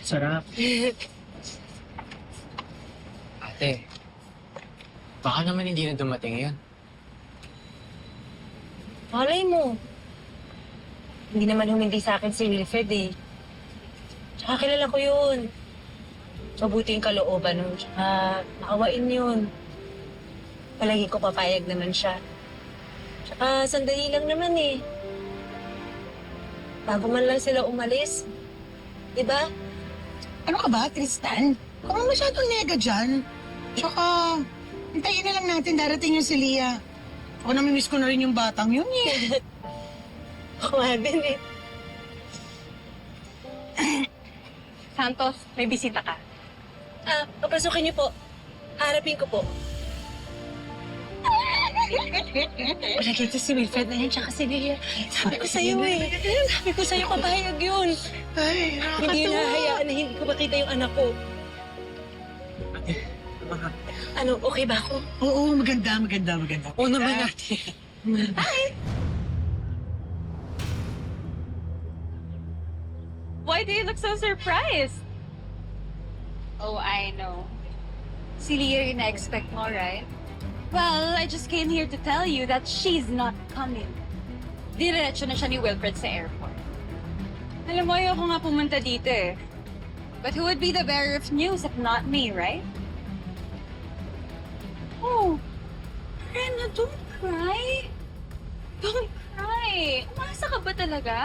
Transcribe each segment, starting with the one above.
Sarap. Ate, baka naman hindi na dumating ngayon. Malay mo. Hindi naman humindi sa akin si Wilfred eh. Tsaka kilala ko yun. Mabuti yung kalooban nun. Tsaka nakawain yun. Palagi ko papayag naman siya. Tsaka sandali lang naman eh. Bago man lang sila umalis. Diba? Ano ka ba, Tristan? Huwag mo masyadong nega dyan. Tsaka, hintayin na lang natin darating yung si Lia. Ako namimiss ko na rin yung batang yun eh. Ako nga din eh. Santos, may bisita ka. Papasukin niyo po. Harapin ko po. Wala dito si Wilfred na yan, tsaka si Lia. Sabi ko sa'yo eh. Sabi ko sa'yo, papayag yun. Ay, Hindi nakakatuwa. nahahayaan na hindi ko makita yung anak ko. Ate, baka... Ano, okay ba ako? Oo, maganda. Oo naman, ate. Why do you look so surprised? Oh, I know. Si Leah yung na-expect mo, right? Well, I just came here to tell you that she's not coming. Diretso na siya ni Wilfred sa airport. Alam mo, ayoko nga pumunta dito eh. But who would be the bearer of news if not me, right? Oh, Rena, don't cry. Don't cry. Umasa ka ba talaga?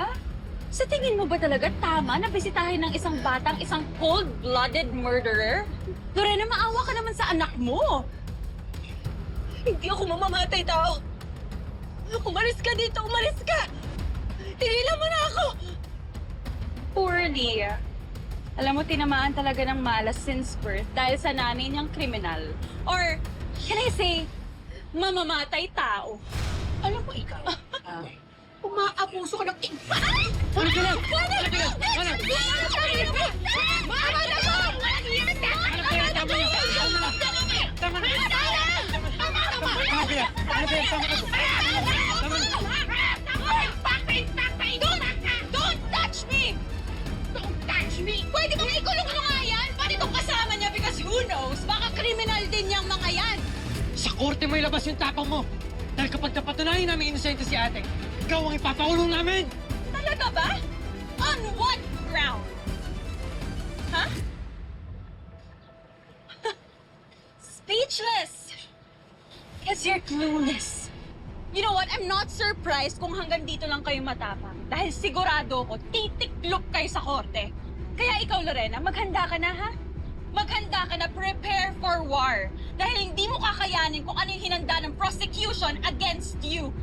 Sa tingin mo ba talaga tama na bisitahin ng isang batang isang cold-blooded murderer? Lorena, maawa ka naman sa anak mo. Hindi ako mamamatay tao. Umalis ka dito, umalis ka! Tinilan mo na ako! Poor Leah. Alam mo, tinamaan talaga ng malas since birth dahil sa nanay niyang kriminal. Or, can I say, mamamatay tao. Alam mo ikaw, umaapuso ka ng iba. Ano ka lang? Ano ka lang? Ano? Tama na! Ano kaya? Ano kaya? Tama ka po. Tama na! Don't touch me! Don't touch me! Pwede bang ikulong mo nga yan? Pati itong kasama niya because who knows, baka kriminal din niyang mga yan. Sa korte mo ilabas yung tapang mo. Dahil kapag napatunayan namin inosente si ate, ikaw ang ipapakulong namin! Talaga ba? On what ground? Huh? Speechless! Because you're clueless. You know what? I'm not surprised kung hanggang dito lang kayo matapang. Dahil sigurado ko, titiklop kayo sa korte. Kaya ikaw, Lorena, maghanda ka na, ha? Maghanda ka na, prepare for war. Dahil hindi mo kakayanin kung ano yung hinanda ng prosecution against you.